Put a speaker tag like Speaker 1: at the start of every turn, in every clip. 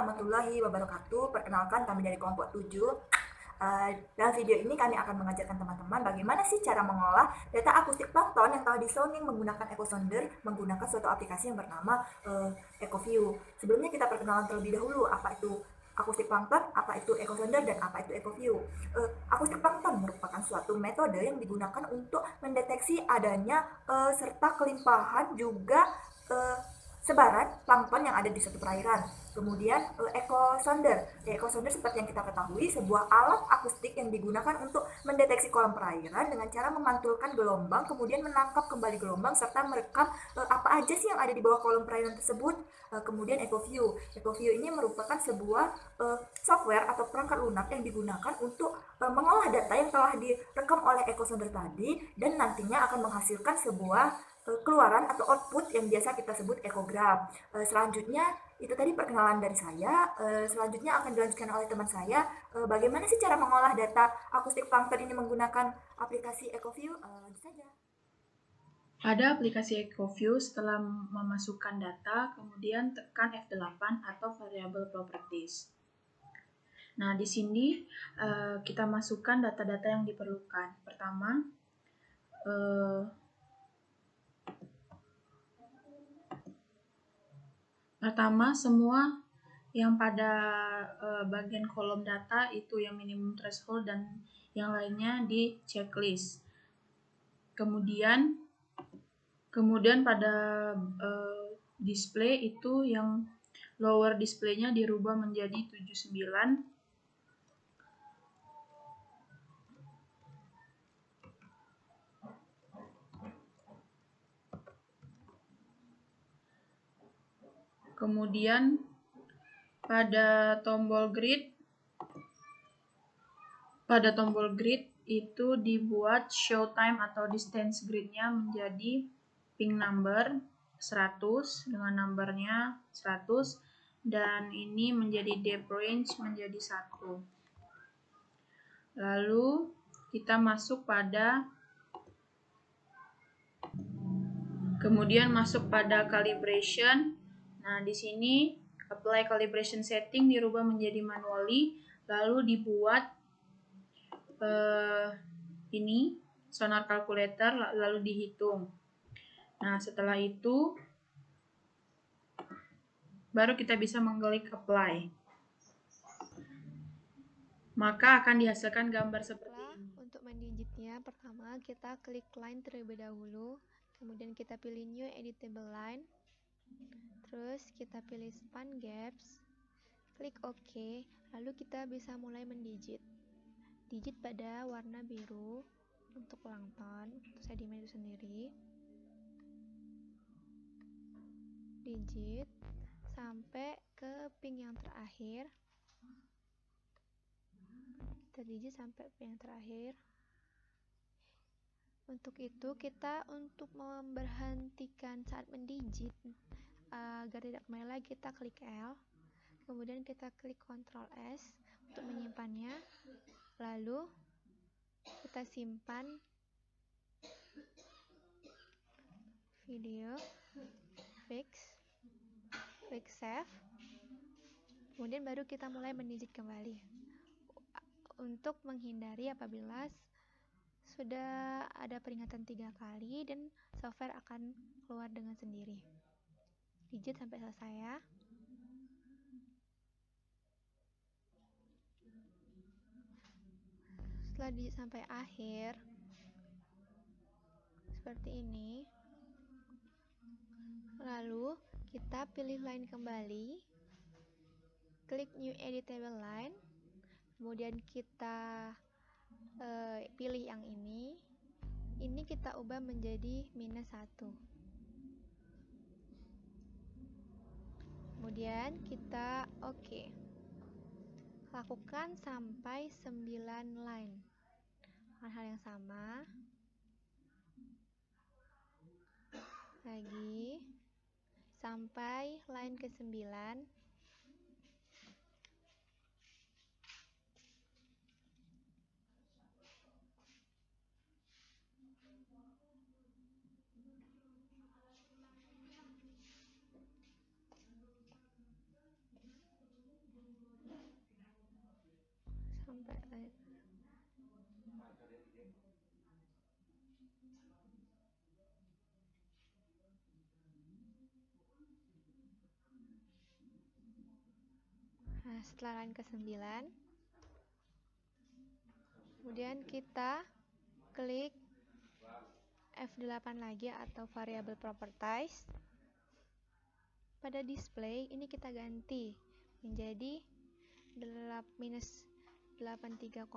Speaker 1: warahmatullahi wabarakatuh. Perkenalkan, kami dari kelompok 7. Dalam video ini kami akan mengajarkan teman-teman bagaimana sih cara mengolah data akustik plankton yang telah disounding menggunakan echosonder menggunakan suatu aplikasi yang bernama EcoView. Sebelumnya kita perkenalan terlebih dahulu apa itu akustik plankton, apa itu echosonder, dan apa itu EcoView. Akustik plankton merupakan suatu metode yang digunakan untuk mendeteksi adanya serta kelimpahan juga sebaran plankton yang ada di suatu perairan. Kemudian echosonder. Echosonder seperti yang kita ketahui sebuah alat akustik yang digunakan untuk mendeteksi kolam perairan dengan cara memantulkan gelombang, kemudian menangkap kembali gelombang serta merekam apa aja sih yang ada di bawah kolam perairan tersebut. Kemudian EcoView. EcoView ini merupakan sebuah software atau perangkat lunak yang digunakan untuk mengolah data yang telah direkam oleh echosonder tadi dan nantinya akan menghasilkan sebuah keluaran atau output yang biasa kita sebut ekogram. Selanjutnya itu tadi perkenalan dari saya. Selanjutnya akan dilanjutkan oleh teman saya. Bagaimana sih cara mengolah data akustik plankton ini menggunakan aplikasi EcoView? Lanjut saja.
Speaker 2: Pada aplikasi EcoView, setelah memasukkan data, kemudian tekan F8 atau Variable Properties. Nah, di sini kita masukkan data-data yang diperlukan. Pertama, semua yang pada bagian kolom data itu yang minimum threshold dan yang lainnya di checklist. Kemudian pada display itu yang lower display-nya dirubah menjadi 79. Kemudian pada tombol grid itu dibuat show time atau distance grid-nya menjadi ping number 100 dengan numbernya 100 dan ini menjadi depth range menjadi 1. Lalu kita kemudian masuk pada calibration. Nah, di sini apply calibration setting dirubah menjadi manually, lalu dibuat ini sonar calculator lalu dihitung. Nah, setelah itu baru kita bisa mengklik apply. Maka akan dihasilkan gambar seperti ini.
Speaker 3: Untuk mendigitnya, pertama kita klik line terlebih dahulu, kemudian kita pilih new editable line, terus kita pilih span gaps, klik OK, lalu kita bisa mulai mendigit. Digit pada warna biru untuk plankton, untuk sedimen itu sendiri. Digit sampai ke ping yang terakhir. Kita digit sampai ping yang terakhir. Untuk itu kita untuk memberhentikan saat mendigit agar tidak kembali lagi, kita klik L, kemudian kita klik Ctrl S untuk menyimpannya, lalu kita simpan video, fix, klik save, kemudian baru kita mulai mendigit kembali untuk menghindari apabila sudah ada peringatan 3 kali dan software akan keluar dengan sendiri. Digit sampai selesai ya. Setelah digit sampai akhir seperti ini, lalu kita pilih line kembali, klik new editable line, kemudian kita pilih yang ini kita ubah menjadi -1. Kemudian kita OK. Lakukan sampai 9 line. Hal yang sama. Lagi sampai line ke-9. Nah, setelah line ke-9, kemudian kita klik F8 lagi atau variable properties. Pada display ini kita ganti menjadi minus 83,9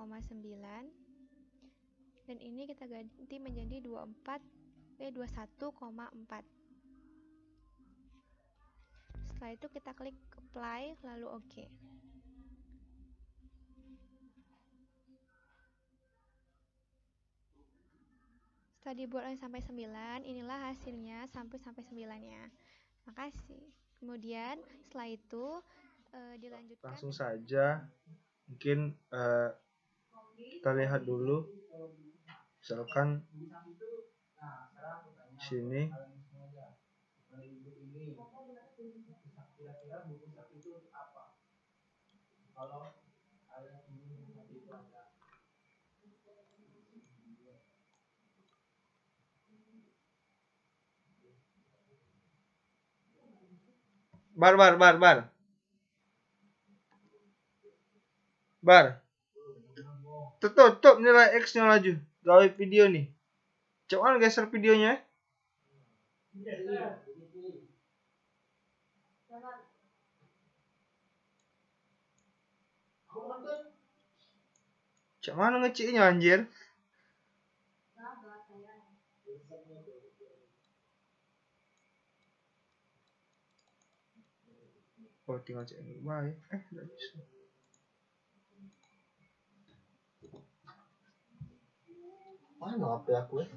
Speaker 3: dan ini kita ganti menjadi 21,4. Setelah itu kita klik apply lalu OK. Setelah dibuat sampai 9, inilah hasilnya sampai 9-nya. Makasih. Kemudian setelah itu dilanjutkan.
Speaker 4: Langsung saja, mungkin kita lihat dulu, misalkan sini bar tutup nilai X nya laju gawe video nih. Coba geser videonya. Cak mana ngeciknya anjir? Oh tinggal cek ini baik. Tidak bisa.
Speaker 5: Mana HP aku ya?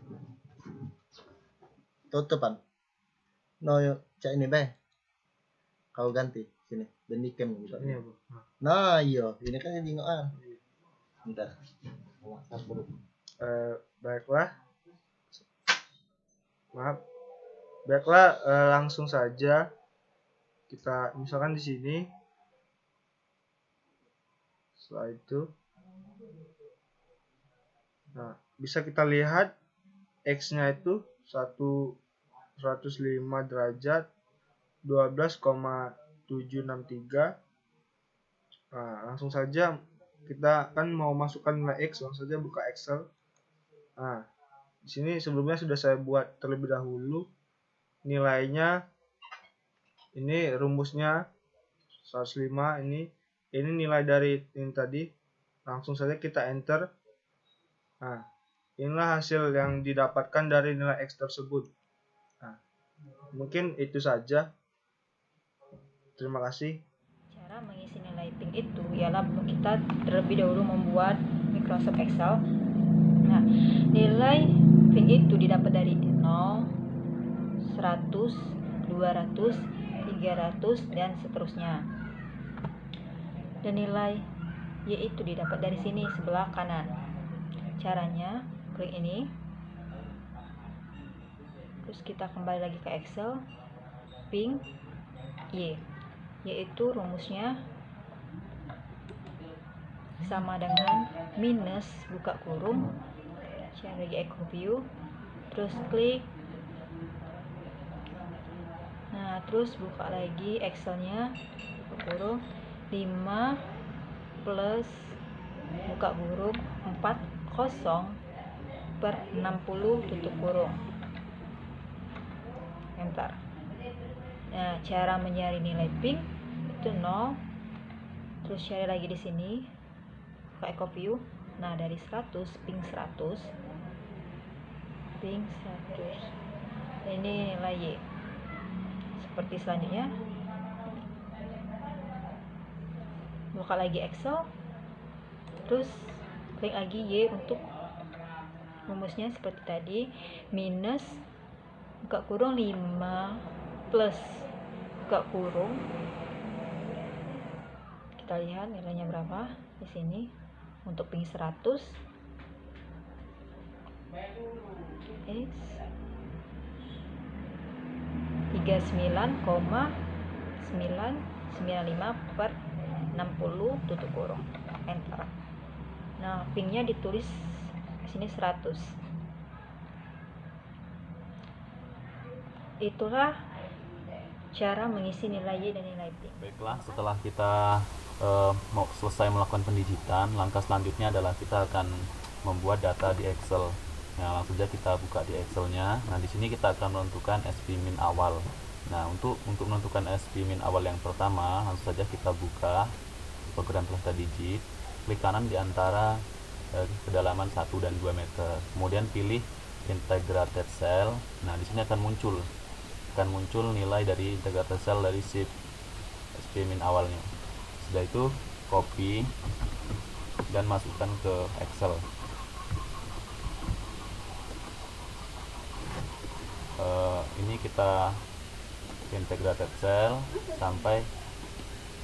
Speaker 5: Tutupan. No yuk cek ini be. Kau ganti sini. Bendikem gitu.
Speaker 4: Ini apa?
Speaker 5: Nah iya, ini kan yang ngoan. Bentar.
Speaker 4: Baiklah. Maaf. Baiklah, langsung saja kita misalkan di sini. Setelah itu, nah bisa kita lihat X-nya itu 105 derajat 12,763. Nah, langsung saja kita kan mau masukkan nilai X, langsung saja buka Excel. Nah, di sini sebelumnya sudah saya buat terlebih dahulu nilainya. Ini rumusnya 105, ini nilai dari ini tadi. Langsung saja kita enter. Nah, inilah hasil yang didapatkan dari nilai X tersebut. Nah, mungkin itu saja. Terima kasih.
Speaker 6: Cara mengisi nilai pink itu ialah kita terlebih dahulu membuat Microsoft Excel. Nah, nilai pink itu didapat dari 0, 100, 200, 300 dan seterusnya. Dan nilai Y itu didapat dari sini sebelah kanan. Caranya klik ini. Terus kita kembali lagi ke Excel. Pink Y, yaitu rumusnya sama dengan minus buka kurung, cari lagi echo view, terus klik. Nah, terus buka lagi Excelnya, buka kurung 5 plus buka kurung 40 per 60 tutup kurung, enter. Nah, cara mencari nilai pink itu 0. Terus cari lagi di sini, buka echo view. Nah, dari 100 pink 100. Ini nilai Y. Seperti selanjutnya, buka lagi Excel, terus klik lagi Y untuk rumusnya seperti tadi, minus buka kurung 5 plus buka kurung. Kita lihat nilainya berapa di sini. Untuk pink 100 X 39,995 per 60 tutup kurung, enter. Nah, pinknya ditulis di sini 100. Itulah cara mengisi nilai Y dan nilai P.
Speaker 7: Baiklah, setelah kita mau selesai melakukan pendigitan, langkah selanjutnya adalah kita akan membuat data di Excel. Nah, langsung saja kita buka di Excelnya. Nah, di sini kita akan menentukan SP min awal. Nah, untuk menentukan SP min awal yang pertama, langsung saja kita buka program telah digit, klik kanan di antara kedalaman 1 dan 2 meter. Kemudian pilih integrated cell. Nah, di sini akan muncul nilai dari integrated cell dari sheet SP min awalnya. Setelah itu copy dan masukkan ke Excel. Ini kita integrated cell sampai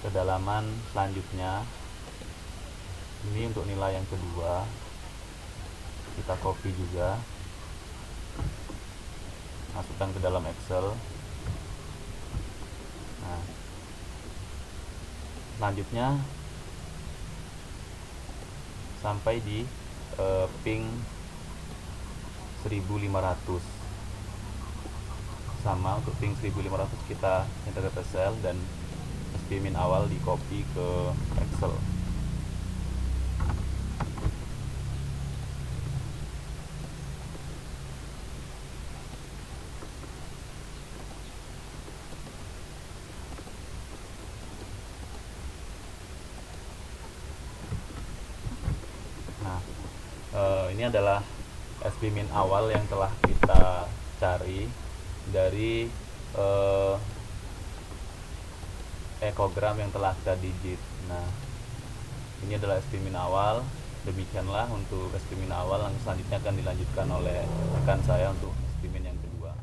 Speaker 7: kedalaman selanjutnya. Ini untuk nilai yang kedua, kita copy juga, masukkan ke dalam Excel. Nah, selanjutnya sampai di ping 1500. Sama untuk ping 1500 kita integrated cell dan SP min awal di copy ke Excel. Nah, ini adalah SP min awal yang telah kita cari dari ekogram yang telah kita digit. Nah, ini adalah SP min awal. Demikianlah untuk SP min awal. Yang selanjutnya akan dilanjutkan oleh rekan saya untuk SP min yang kedua.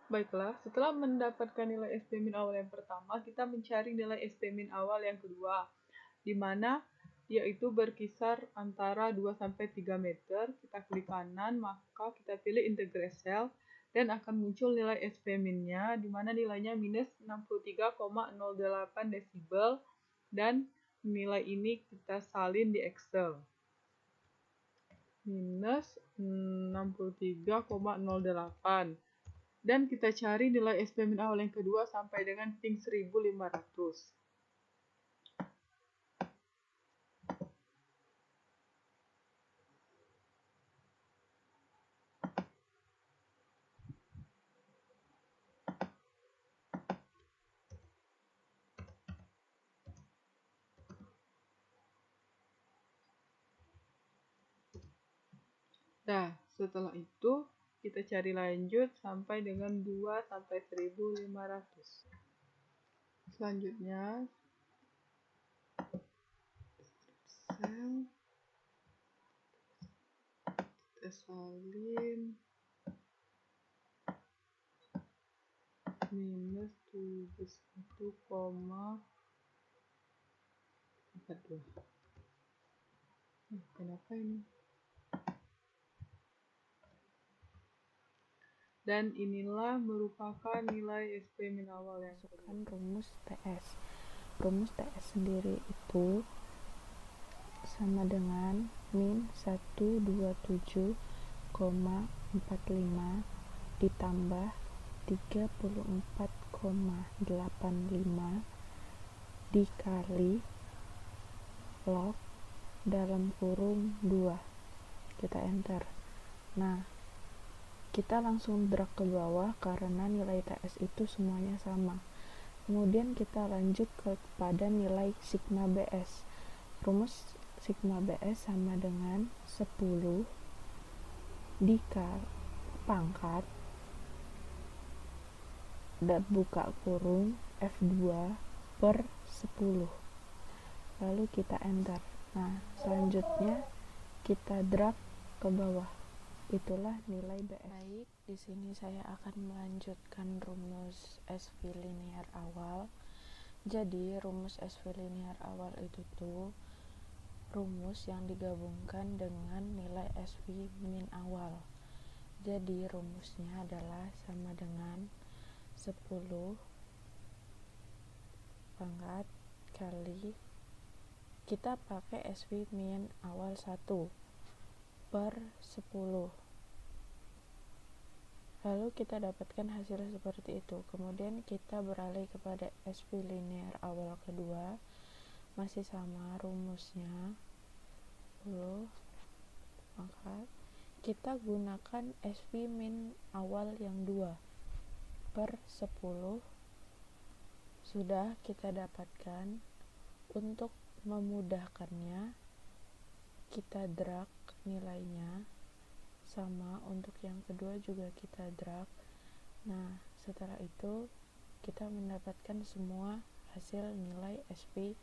Speaker 2: Baiklah, setelah mendapatkan nilai SP min awal yang pertama, kita mencari nilai SP min awal yang kedua, di mana yaitu berkisar antara 2-3 meter. Kita klik kanan, maka kita pilih integrate cell, dan akan muncul nilai SP min-nya, di mana nilainya minus 63,08 desibel, dan nilai ini kita salin di Excel. Minus 63,08. Dan kita cari nilai SP min awal yang kedua sampai dengan ping 1500. Nah, setelah itu kita cari lanjut sampai dengan 2-1500. Selanjutnya, sel kita salin minus 71,42. Kenapa ini? Dan inilah merupakan nilai SP min awal yang
Speaker 8: masukkan rumus TS. Rumus TS sendiri itu sama dengan min 127,45 ditambah 34,85 dikali log dalam kurung 2. Kita enter. Nah, kita langsung drag ke bawah karena nilai TS itu semuanya sama. Kemudian kita lanjut kepada nilai sigma BS. Rumus sigma BS sama dengan 10 dikali pangkat dan buka kurung F2 per 10. Lalu kita enter. Nah, selanjutnya kita drag ke bawah. Itulah nilai BS. Baik, di sini saya akan melanjutkan rumus SV linear awal. Jadi, rumus SV linear awal itu tuh rumus yang digabungkan dengan nilai SV min awal. Jadi, rumusnya adalah sama dengan 10 pangkat kali kita pakai SV min awal 1 per 10 Lalu kita dapatkan hasil seperti itu. Kemudian kita beralih kepada SV linear awal kedua, masih sama rumusnya. Maka kita gunakan SV min awal yang 2 per 10 sudah kita dapatkan. Untuk memudahkannya kita drag nilainya, sama untuk yang kedua juga kita drag. Nah, setelah itu kita mendapatkan semua hasil nilai SV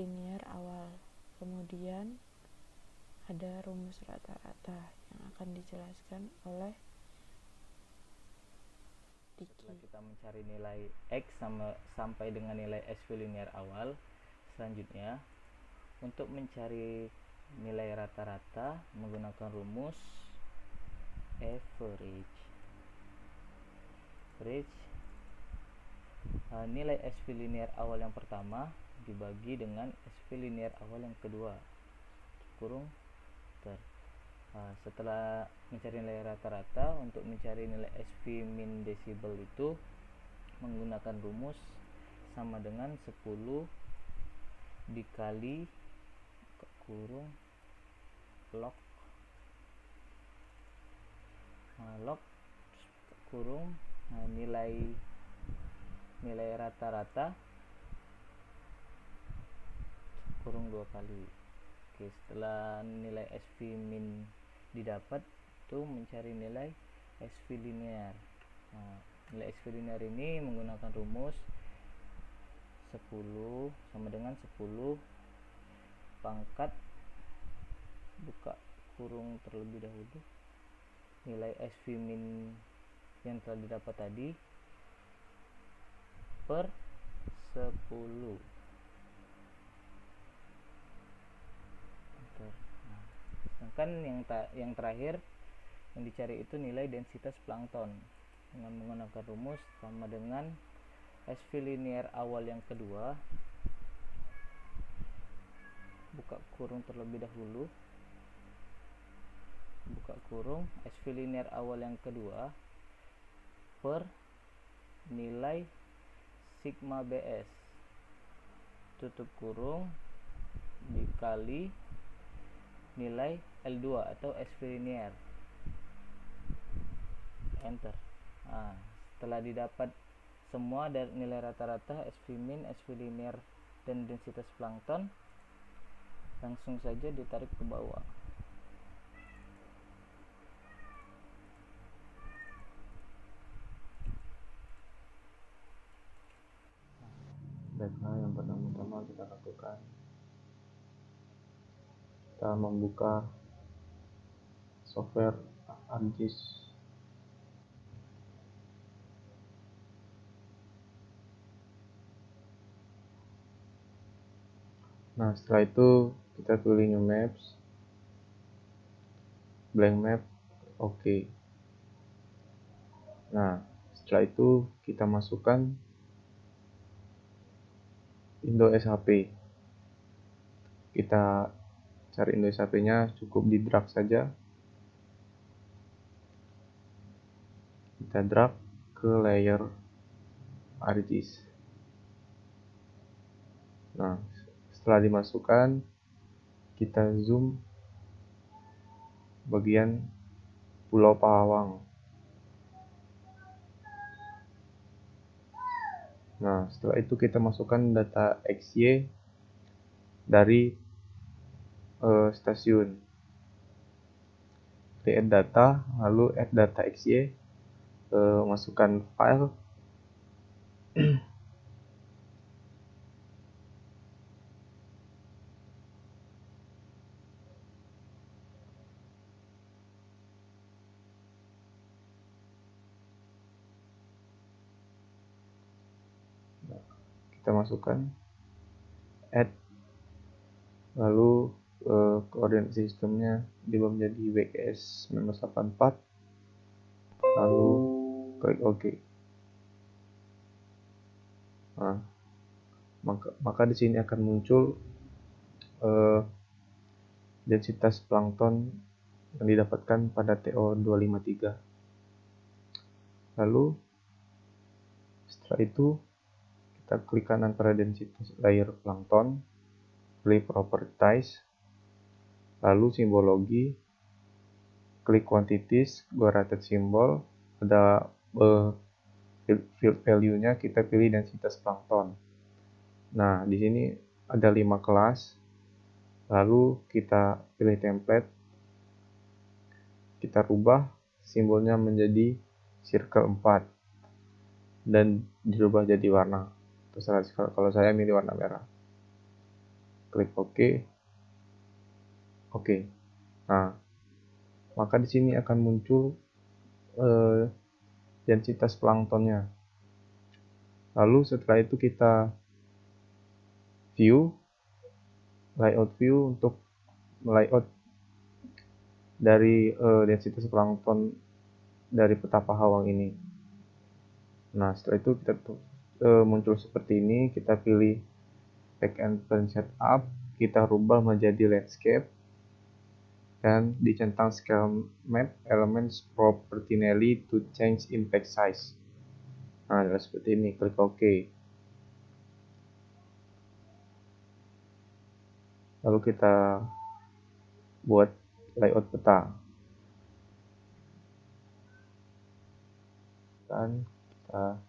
Speaker 8: linear awal. Kemudian ada rumus rata-rata yang akan dijelaskan oleh Diki.
Speaker 9: Setelah kita mencari nilai X sampai dengan nilai SV linear awal, selanjutnya untuk mencari nilai rata-rata menggunakan rumus average. Nilai SV linear awal yang pertama dibagi dengan SV linear awal yang kedua kurung ter. Setelah mencari nilai rata-rata, untuk mencari nilai SV min desibel itu menggunakan rumus sama dengan 10 dikali kurung log kurung nilai rata-rata kurung 2 kali. Oke, setelah nilai SV min didapat, itu mencari nilai SV linear. Nilai SV linear ini menggunakan rumus 10 sama dengan 10 pangkat buka kurung terlebih dahulu nilai SV min yang telah didapat tadi per 10. Sedangkan yang terakhir yang dicari itu nilai densitas plankton dengan menggunakan rumus sama dengan SV linear awal yang kedua buka kurung terlebih dahulu, buka kurung SV linear awal yang kedua per nilai sigma BS tutup kurung dikali nilai L2 atau SV linear, enter. Setelah didapat semua dari nilai rata-rata SV min, SV linear dan densitas plankton, langsung saja ditarik ke bawah.
Speaker 4: Baiklah, yang pertama kita lakukan, kita membuka software ArcGIS. Nah, setelah itu kita pilih new maps, blank map, oke. Nah, setelah itu kita masukkan Indo SHP. Kita cari Indo SHP nya, cukup di drag saja. Kita drag ke layer ArcGIS. Nah, setelah dimasukkan, kita zoom bagian Pulau Pahawang. Nah, setelah itu kita masukkan data XY dari stasiun. Di add data, lalu add data XY, masukkan file. Kita masukkan add, lalu koordinat sistemnya diubah menjadi WKS 1984, lalu klik OK. Nah, maka di sini akan muncul densitas plankton yang didapatkan pada TO253. Lalu setelah itu kita klik kanan pada densitas layer plankton, klik properties, lalu simbologi, klik quantities, gua rated symbol, ada field value-nya kita pilih densitas plankton. Nah, di sini ada 5 kelas. Lalu kita pilih template. Kita rubah simbolnya menjadi circle 4 dan dirubah jadi warna. Terserah, kalau saya milih warna merah. Klik OK. Oke. Nah, maka di sini akan muncul densitas planktonnya. Lalu setelah itu kita view, layout view untuk layout dari densitas plankton dari peta Pahawang ini. Nah, setelah itu kita muncul seperti ini, kita pilih back and front setup, kita rubah menjadi landscape, dan dicentang scale map elements proportionally to change impact size. Nah, seperti ini, klik OK. Lalu kita buat layout peta. Dan kita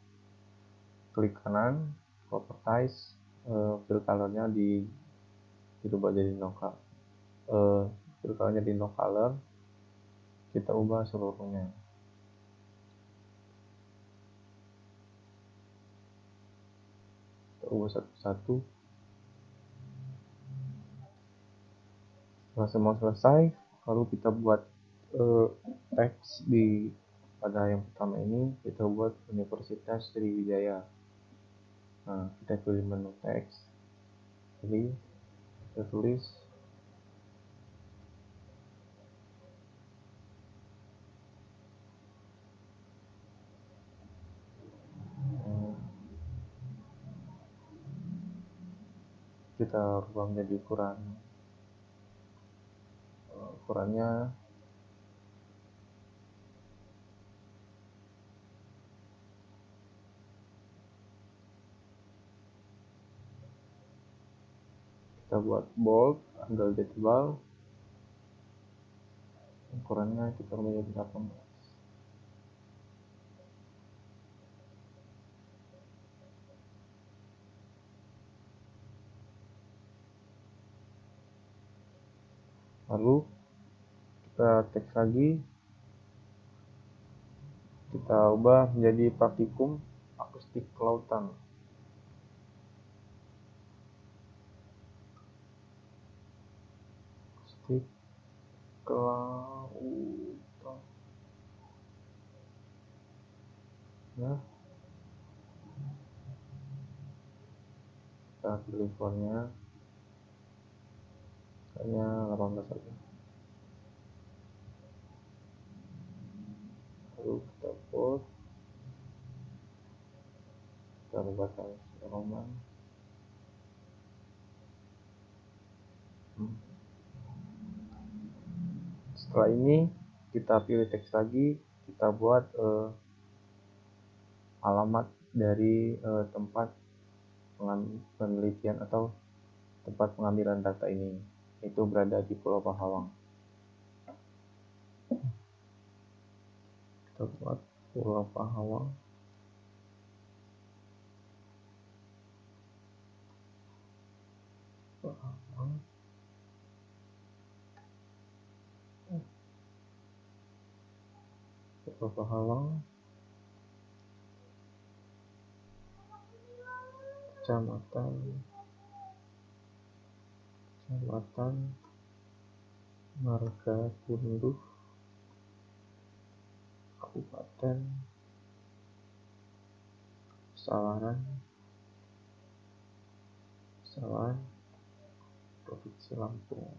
Speaker 4: klik kanan, properties, fill color-nya dirubah jadi no color. Fill color-nya di no color. Kita ubah seluruhnya. Kita ubah satu-satu. Setelah semua selesai, lalu kita buat teks pada yang pertama ini, kita buat Universitas Sriwijaya. Nah, kita pilih menu teks, jadi kita tulis kita rubah menjadi ukurannya kita buat bold, agak tebal, ukurannya kita rubah menjadi 18. Lalu kita teks lagi, kita ubah menjadi praktikum akustik kelautan. Akustik kelautan. Nah, kita pilih fontnya, hanya 18 saja. Lalu kita bold, kita rubah Roman. Setelah ini kita pilih teks lagi, kita buat alamat dari tempat penelitian atau tempat pengambilan data ini, itu berada di Pulau Pahawang. Kita buat Pulau Pahawang. Pulau Pahawang, Kecamatan Margapunduh, Kabupaten Sawaran, Provinsi Lampung.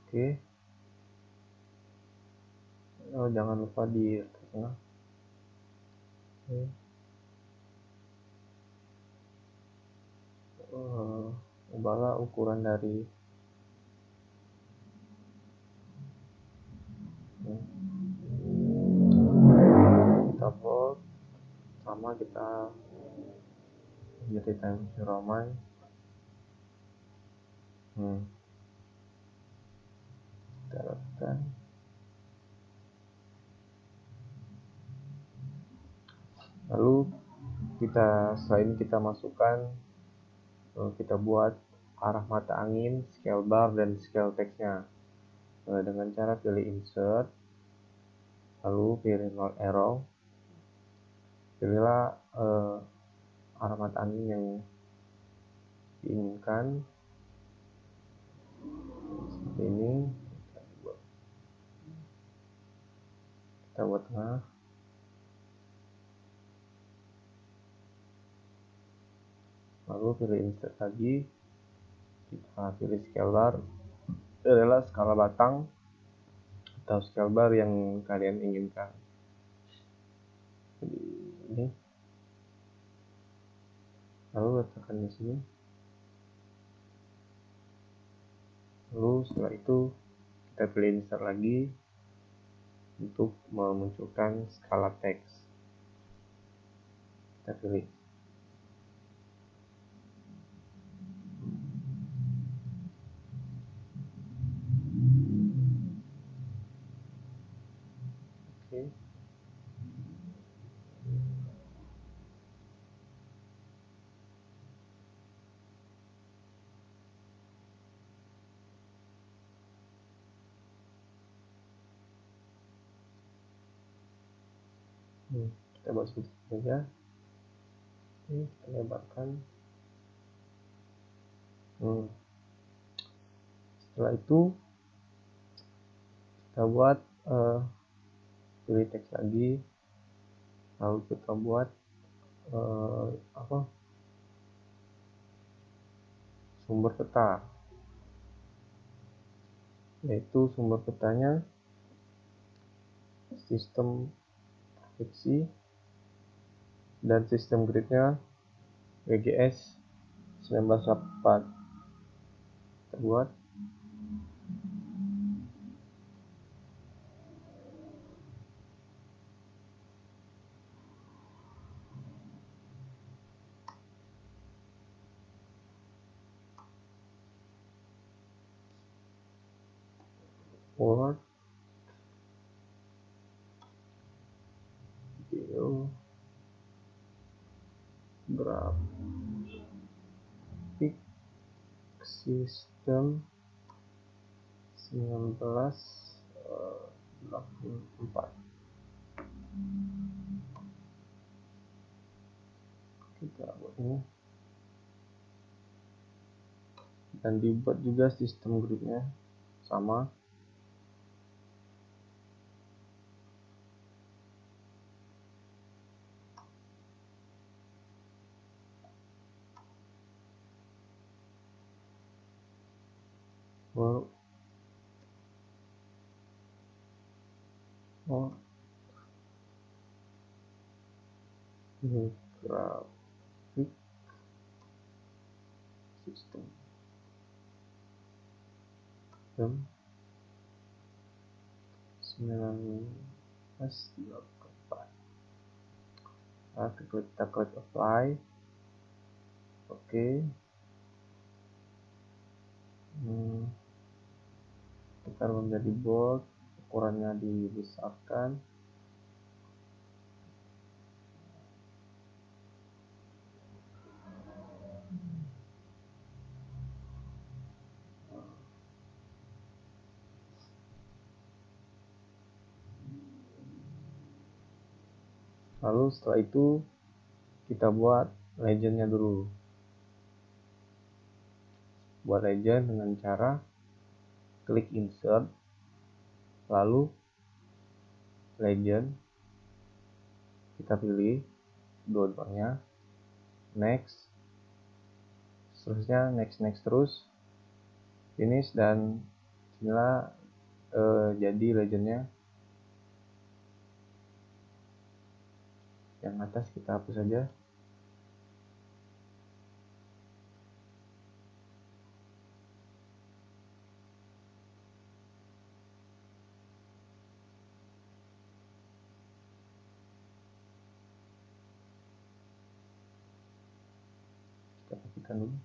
Speaker 4: Oke. Oh, jangan lupa di tengah. Oke. Ubahlah ukuran dari pertama kita menjadi si Roman. Kita lakukan. Lalu selain kita masukkan, kita buat arah mata angin, scale bar, dan scale text-nya dengan cara pilih insert, lalu pilih null arrow, pilihlah arah mata angin yang diinginkan seperti ini. Kita buat tengah. Lalu pilih insert lagi, kita pilih scale bar, adalah skala batang atau scale bar yang kalian inginkan. Jadi ini, lalu letakkan di sini. Lalu setelah itu kita pilih insert lagi untuk memunculkan skala teks. Kita pilih. Oke. Kita buat seperti ini saja. Oke, kita lebarkan. Setelah itu kita buat pilih teks lagi, lalu kita buat sumber peta, yaitu sumber petanya sistem fiksi dan sistem gridnya WGS 1984. Kita buat Word, video, grafik, sistem 1984. Kita buat ini dan dibuat juga sistem gridnya sama. Ini grafik sistem 1984. Nah, kita klik apply. Oke. Kita menjadi bold, ukurannya dibesarkan. Lalu setelah itu kita buat legendnya dulu. Buat legend dengan cara klik insert, lalu legend, kita pilih dua-duanya, next, seterusnya next terus, finish, dan inilah jadi legendnya. Yang atas kita hapus saja. kembalikan dulu.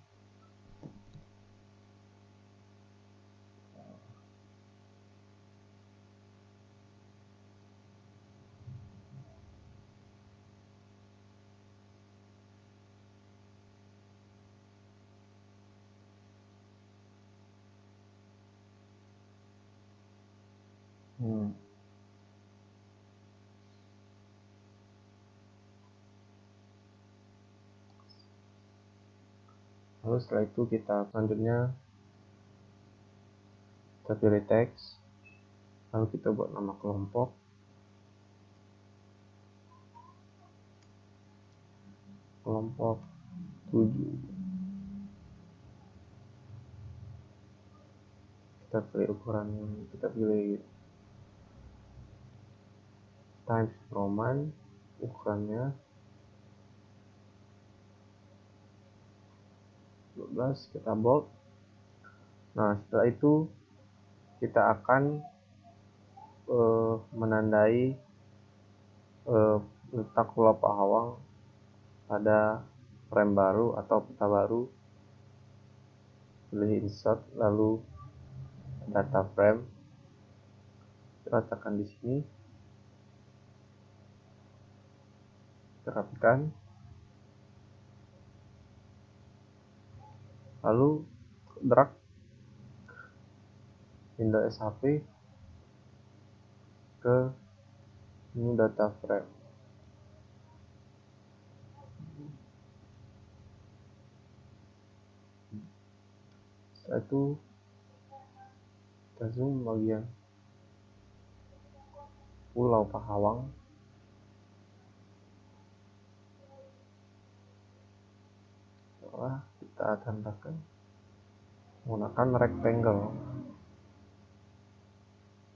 Speaker 4: Lalu setelah itu kita selanjutnya kita pilih teks, lalu kita buat nama kelompok. Kelompok 7. Kita pilih ukurannya, kita pilih Times Roman, ukurannya 12, kita bold. Nah, setelah itu kita akan menandai letak pulau Pahawang pada frame baru atau peta baru. Pilih insert, lalu data frame, kita letakkan di sini, kita rapikan, lalu drag window SHP ke new data frame. Setelah itu kita zoom bagian Pulau Pahawang. Setelah kita tandakan menggunakan rectangle,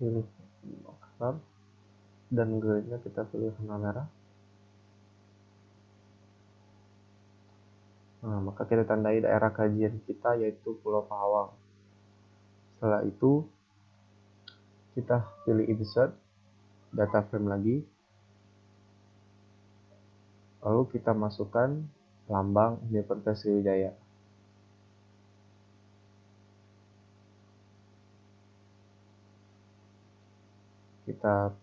Speaker 4: pilih color dan gradenya kita pilih warna merah. Nah, maka kita tandai daerah kajian kita yaitu Pulau Pahawang. Setelah itu kita pilih insert data frame lagi, lalu kita masukkan lambang Universitas Sriwijaya. Kita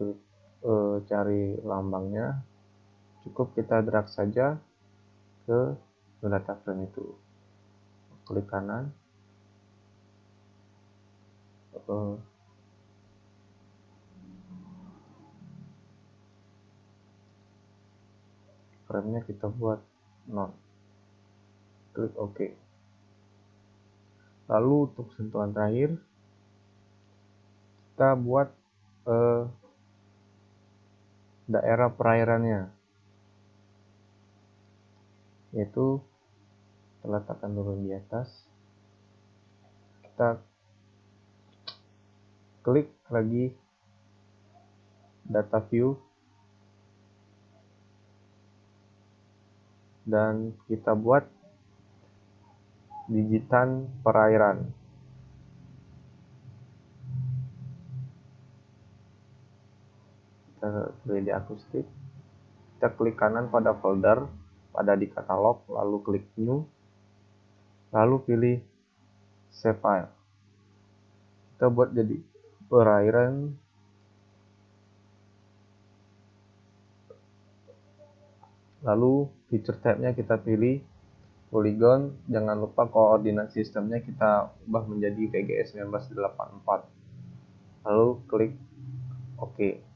Speaker 4: cari lambangnya, cukup kita drag saja ke data frame itu, klik kanan, frame-nya kita buat 0, klik OK. Lalu untuk sentuhan terakhir kita buat daerah perairannya, yaitu kita letakkan dulu di atas, kita klik lagi data view dan kita buat digitan perairan. Kita pilih di akustik, kita klik kanan pada folder, pada di katalog, lalu klik new, lalu pilih save file. Kita buat jadi perairan, lalu feature tab-nya kita pilih polygon, jangan lupa koordinat sistemnya kita ubah menjadi VGS 1984, lalu klik OK.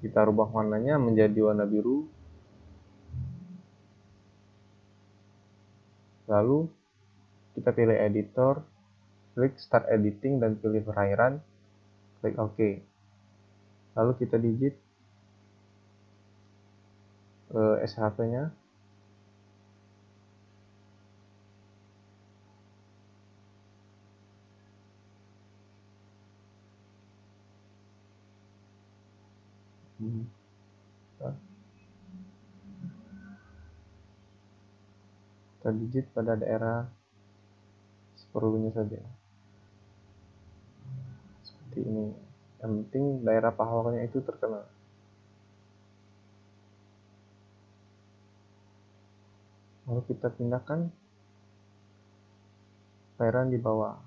Speaker 4: Kita rubah warnanya menjadi warna biru, lalu kita pilih editor, klik start editing dan pilih perairan, klik OK. Lalu kita digit SHP-nya, kita digit pada daerah seperlunya saja, seperti ini. Yang penting daerah Pahawangnya itu terkenal. Lalu kita pindahkan layar di bawah.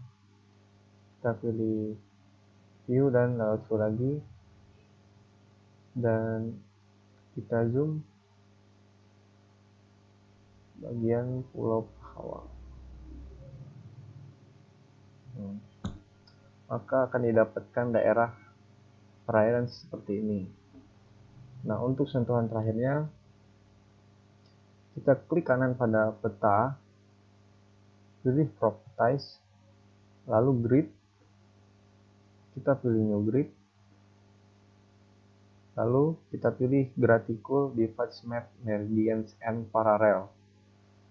Speaker 4: Kita pilih view dan layout view lagi, dan kita zoom bagian Pulau Pahawa. Maka akan didapatkan daerah perairan seperti ini. Nah, untuk sentuhan terakhirnya, kita klik kanan pada peta, pilih Properties, lalu Grid, kita pilih New Grid, lalu kita pilih Gratical Divides Map Meridians and Parallel,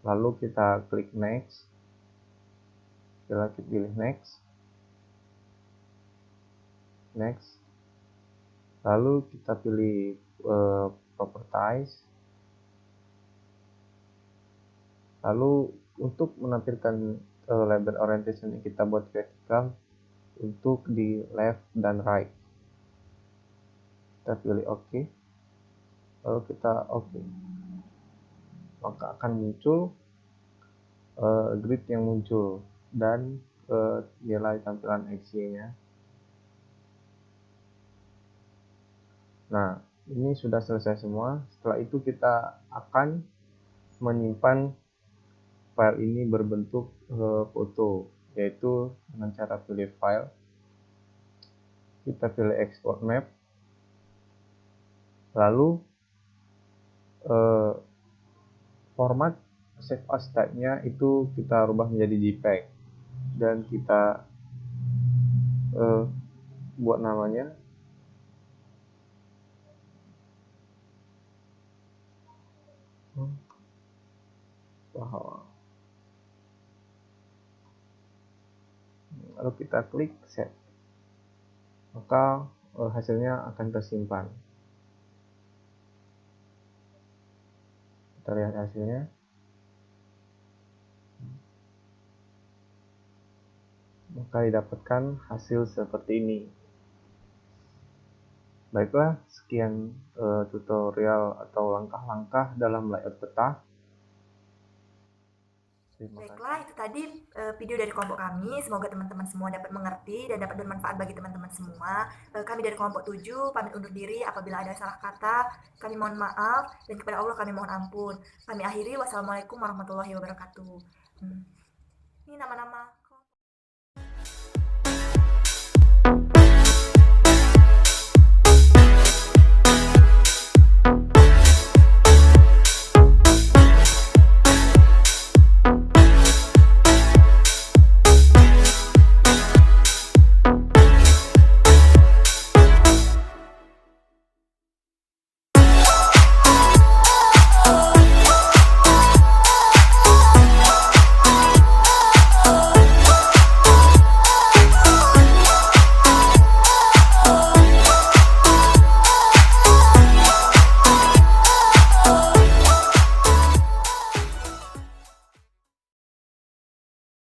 Speaker 4: lalu kita klik Next, kita pilih Next, lalu kita pilih Properties, lalu untuk menampilkan label orientation yang kita buat vertikal untuk di left dan right, kita pilih OK, lalu kita OK, maka akan muncul grid yang muncul dan nilai tampilan XY-nya. Nah, ini sudah selesai semua. Setelah itu kita akan menyimpan file ini berbentuk foto, yaitu dengan cara pilih file, kita pilih export map, lalu format save as type-nya itu kita rubah menjadi JPEG, dan kita buat namanya Pahawa. Lalu kita klik save, maka hasilnya akan tersimpan. Kita lihat hasilnya. Maka didapatkan hasil seperti ini. Baiklah, sekian tutorial atau langkah-langkah dalam layout peta.
Speaker 1: Baiklah, itu tadi video dari kelompok kami. Semoga teman-teman semua dapat mengerti dan dapat bermanfaat bagi teman-teman semua. Kami dari kelompok 7 pamit undur diri. Apabila ada salah kata, kami mohon maaf, dan kepada Allah kami mohon ampun. Kami akhiri, wassalamualaikum warahmatullahi wabarakatuh. Ini nama-nama